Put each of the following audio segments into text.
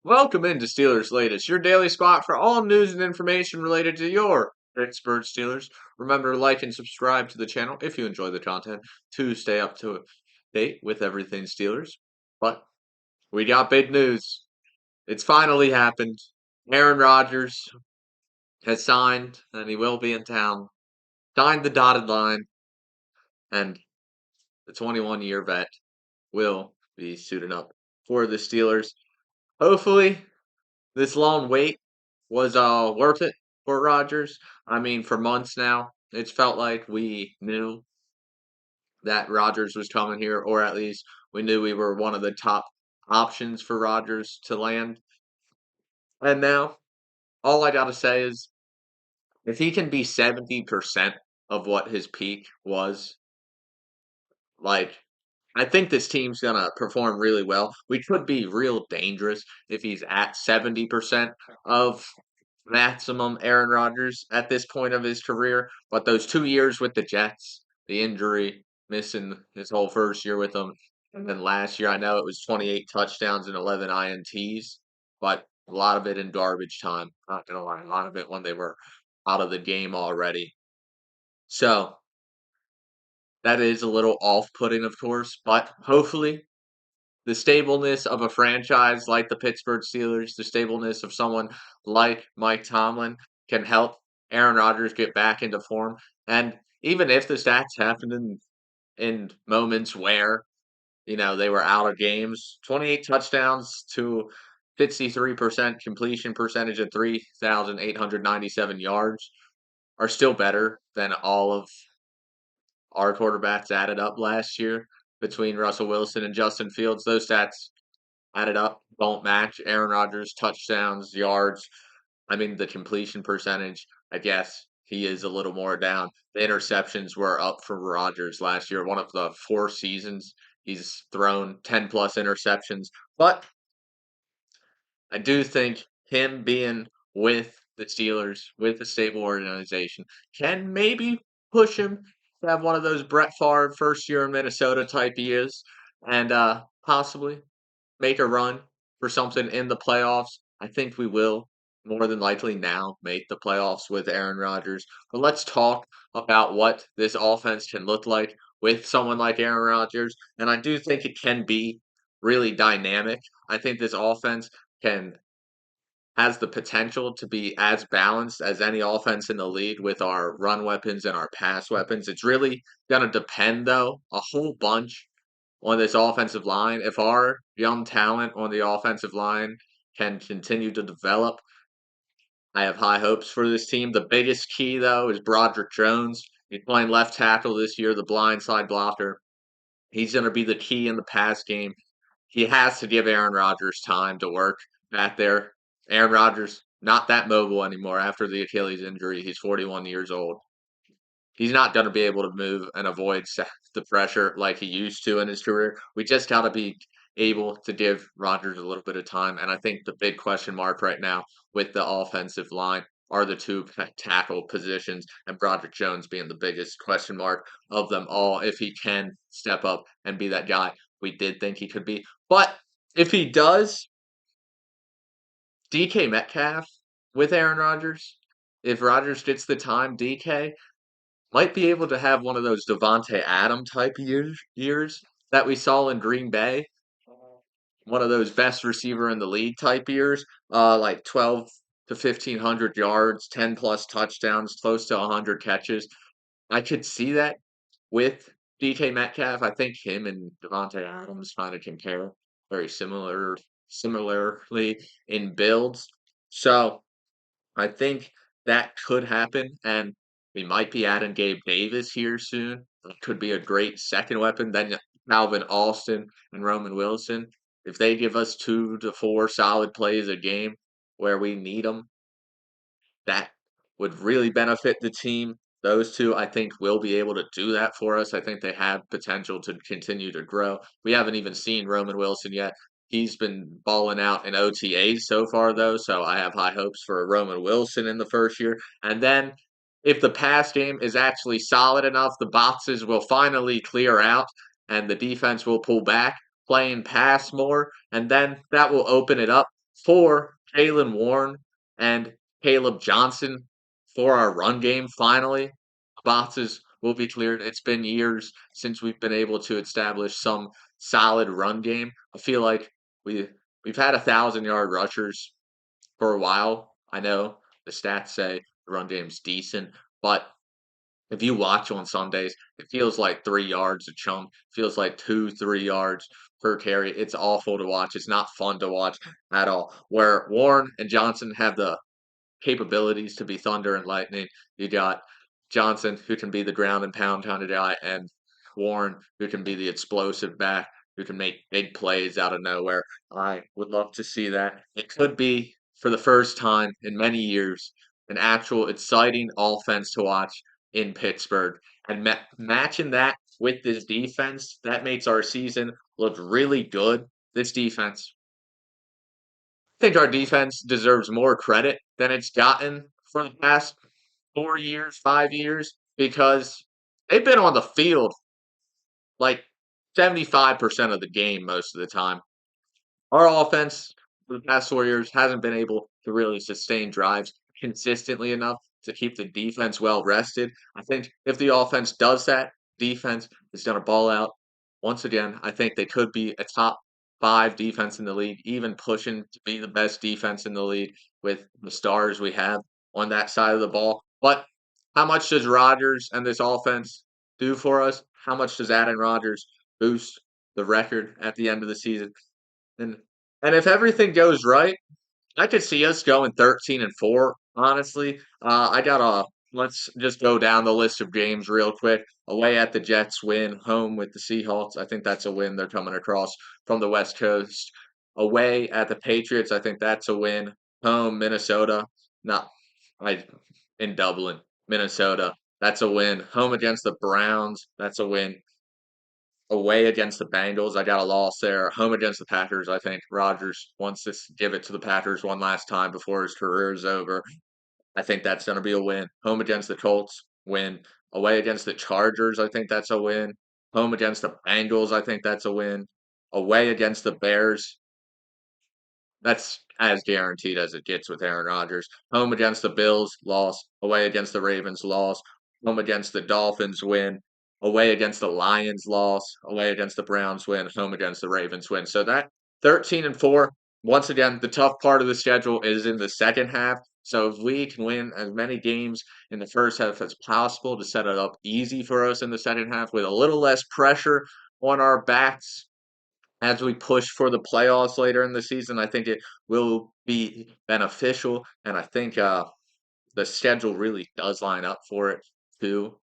Welcome into Steelers Latest, your daily spot for all news and information related to your Pittsburgh Steelers. Remember to like and subscribe to the channel if you enjoy the content to stay up to date with everything Steelers. But we got big news. It's finally happened. Aaron Rodgers has signed, and he will be in town. Signed the dotted line, and the 21-year vet will be suiting up for the Steelers. Hopefully, this long wait was worth it for Rodgers. I mean, for months now, it's felt like we knew that Rodgers was coming here, or at least we knew we were one of the top options for Rodgers to land. And now, all I gotta say is, if he can be 70% of what his peak was, like, I think this team's gonna perform really well. We could be real dangerous if he's at 70% of maximum Aaron Rodgers at this point of his career. But those 2 years with the Jets, the injury, missing his whole first year with them, and then last year, I know it was 28 touchdowns and 11 INTs, but a lot of it in garbage time. Not gonna lie, a lot of it when they were out of the game already. So that is a little off-putting, of course, but hopefully the stableness of a franchise like the Pittsburgh Steelers, the stableness of someone like Mike Tomlin can help Aaron Rodgers get back into form. And even if the stats happened in moments where, they were out of games, 28 touchdowns to 53% completion percentage at 3,897 yards are still better than all of our quarterbacks added up last year between Russell Wilson and Justin Fields. Those stats added up don't match Aaron Rodgers' touchdowns, yards. I mean, the completion percentage, I guess he is a little more down. The interceptions were up for Rodgers last year. One of the 4 seasons he's thrown 10 plus interceptions. But I do think him being with the Steelers, with a stable organization, can maybe push him to have one of those Brett Favre first year in Minnesota type years and possibly make a run for something in the playoffs. I think we will more than likely now make the playoffs with Aaron Rodgers. But let's talk about what this offense can look like with someone like Aaron Rodgers. And I do think it can be really dynamic. I think this offense can has the potential to be as balanced as any offense in the league with our run weapons and our pass weapons. It's really going to depend, though, a whole bunch on this offensive line. If our young talent on the offensive line can continue to develop, I have high hopes for this team. The biggest key, though, is Broderick Jones. He's playing left tackle this year, the blind side blocker. He's going to be the key in the pass game. He has to give Aaron Rodgers time to work back there. Aaron Rodgers, not that mobile anymore after the Achilles injury. He's 41 years old. He's not going to be able to move and avoid the pressure like he used to in his career. We just got to be able to give Rodgers a little bit of time. And I think the big question mark right now with the offensive line are the two tackle positions, and Broderick Jones being the biggest question mark of them all. If he can step up and be that guy we did think he could be. But if he does, DK Metcalf with Aaron Rodgers, if Rodgers gets the time, DK might be able to have one of those Devontae Adam type years that we saw in Green Bay. One of those best receiver in the league type years, like 12 to 1,500 yards, 10 plus touchdowns, close to 100 catches. I could see that with DK Metcalf. I think him and Devontae Adams kind of compare very similarly in builds. So I think that could happen, and we might be adding Gabe Davis here soon. That could be a great second weapon. Then Calvin Austin and Roman Wilson. If they give us 2 to 4 solid plays a game where we need them, that would really benefit the team. Those two, I think, will be able to do that for us. I think they have potential to continue to grow. We haven't even seen Roman Wilson yet. He's been balling out in OTAs so far, though, so I have high hopes for Roman Wilson in the first year. And then, if the pass game is actually solid enough, the boxes will finally clear out and the defense will pull back, play and pass more, and then that will open it up for Jalen Warren and Caleb Johnson for our run game finally. Boxes will be cleared. It's been years since we've been able to establish some solid run game. I feel like we we've had 1,000-yard rushers for a while. I know the stats say the run game's decent, but if you watch on Sundays, it feels like 3 yards a chunk. Feels like 2, 3 yards per carry. It's awful to watch. It's not fun to watch at all. Where Warren and Johnson have the capabilities to be thunder and lightning. You got Johnson, who can be the ground and pound kind of guy, and Warren, who can be the explosive back, who can make big plays out of nowhere. I would love to see that. It could be, for the first time in many years, an actual exciting offense to watch in Pittsburgh. And matching that with this defense, that makes our season look really good. This defense, think our defense deserves more credit than it's gotten for the past 4 years, 5 years, because they've been on the field like 75% of the game most of the time. Our offense for the past 4 years hasn't been able to really sustain drives consistently enough to keep the defense well rested. I think if the offense does that, defense is going to ball out. Once again, I think they could be a top five defense in the league, even pushing to be the best defense in the league with the stars we have on that side of the ball. But how much does Rodgers and this offense do for us? How much does Aaron Rodgers boost the record at the end of the season? And and if everything goes right, I could see us going 13-4. Honestly, I got a. Let's just go down the list of games real quick. Away at the Jets, win. Home with the Seahawks. I think that's a win. They're coming across from the West Coast. Away at the Patriots. I think that's a win. Home Minnesota. Not I in Dublin, Minnesota. That's a win. Home against the Browns. That's a win. Away against the Bengals, I got a loss there. Home against the Packers, I think Rodgers wants to give it to the Packers one last time before his career is over. I think that's going to be a win. Home against the Colts, win. Away against the Chargers, I think that's a win. Home against the Bengals, I think that's a win. Away against the Bears, that's as guaranteed as it gets with Aaron Rodgers. Home against the Bills, loss. Away against the Ravens, loss. Home against the Dolphins, win. Away against the Lions, loss. Away against the Browns, win. Home against the Ravens, win. So that 13-4. Once again, the tough part of the schedule is in the second half. So if we can win as many games in the first half as possible to set it up easy for us in the second half with a little less pressure on our backs, as we push for the playoffs later in the season, I think it will be beneficial, and I think the schedule really does line up for it too,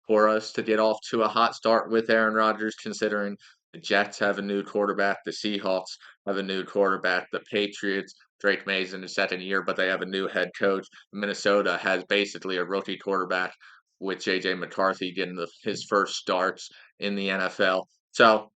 for us to get off to a hot start with Aaron Rodgers, considering the Jets have a new quarterback, the Seahawks have a new quarterback, the Patriots, Drake May's in his second year, but they have a new head coach. Minnesota has basically a rookie quarterback with J.J. McCarthy getting his first starts in the NFL. So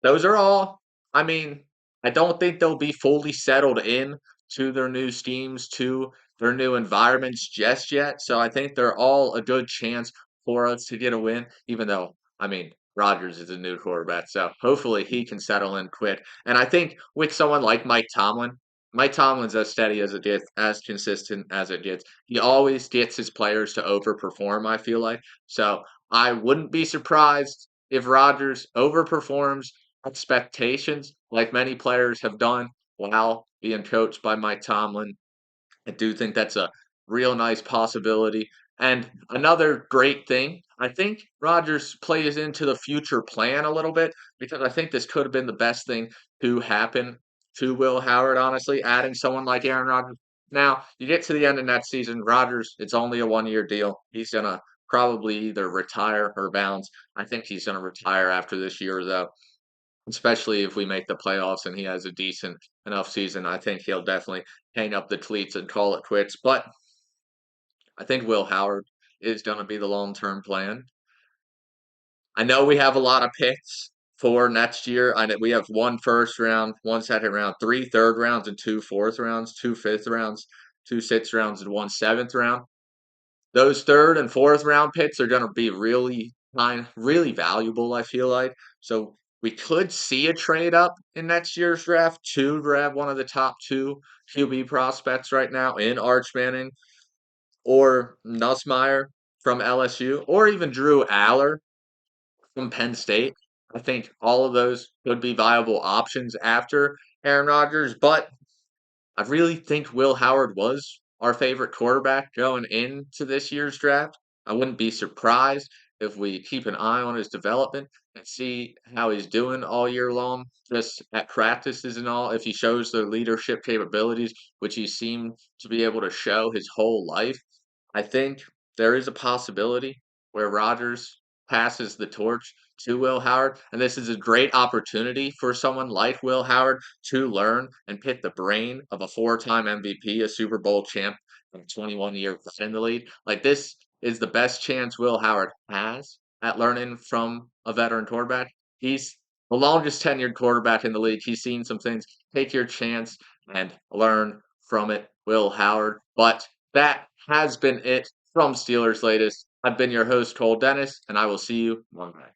those are all, I mean, I don't think they'll be fully settled in to their new schemes, to their new environments just yet. So I think they're all a good chance for us to get a win, even though, I mean, Rodgers is a new quarterback. So hopefully he can settle in quick. And I think with someone like Mike Tomlin's as steady as it gets, as consistent as it gets. He always gets his players to overperform, I feel like. So I wouldn't be surprised if Rodgers overperforms expectations, like many players have done while being coached by Mike Tomlin. I do think that's a real nice possibility. And another great thing, I think Rodgers plays into the future plan a little bit because I think this could have been the best thing to happen to Will Howard, honestly, adding someone like Aaron Rodgers. Now, you get to the end of that season, Rodgers, it's only a 1 year deal. He's going to probably either retire or bounce. I think he's going to retire after this year, though, especially if we make the playoffs and he has a decent enough season. I think he'll definitely hang up the cleats and call it quits. But I think Will Howard is going to be the long term plan. I know we have a lot of picks for next year. I know we have one first round, one second round, three third rounds, and two fourth rounds, two fifth rounds, two sixth rounds, and one seventh round. Those third and fourth round picks are going to be really valuable, I feel like. So We could see a trade up in next year's draft to grab one of the top two QB prospects right now in Arch Manning or Nussmeier from LSU, or even Drew Aller from Penn State. I think all of those could be viable options after Aaron Rodgers, but I really think Will Howard was our favorite quarterback going into this year's draft. I wouldn't be surprised if we keep an eye on his development and see how he's doing all year long, just at practices and all. If he shows the leadership capabilities, which he seemed to be able to show his whole life, I think there is a possibility where Rodgers passes the torch to Will Howard, and this is a great opportunity for someone like Will Howard to learn and pick the brain of a four-time MVP, a Super Bowl champ, and 21-year vet in the league. Like, this is the best chance Will Howard has at learning from a veteran quarterback. He's the longest tenured quarterback in the league. He's seen some things. Take your chance and learn from it, Will Howard. But that has been it from Steelers Latest. I've been your host, Cole Dennis, and I will see you Monday.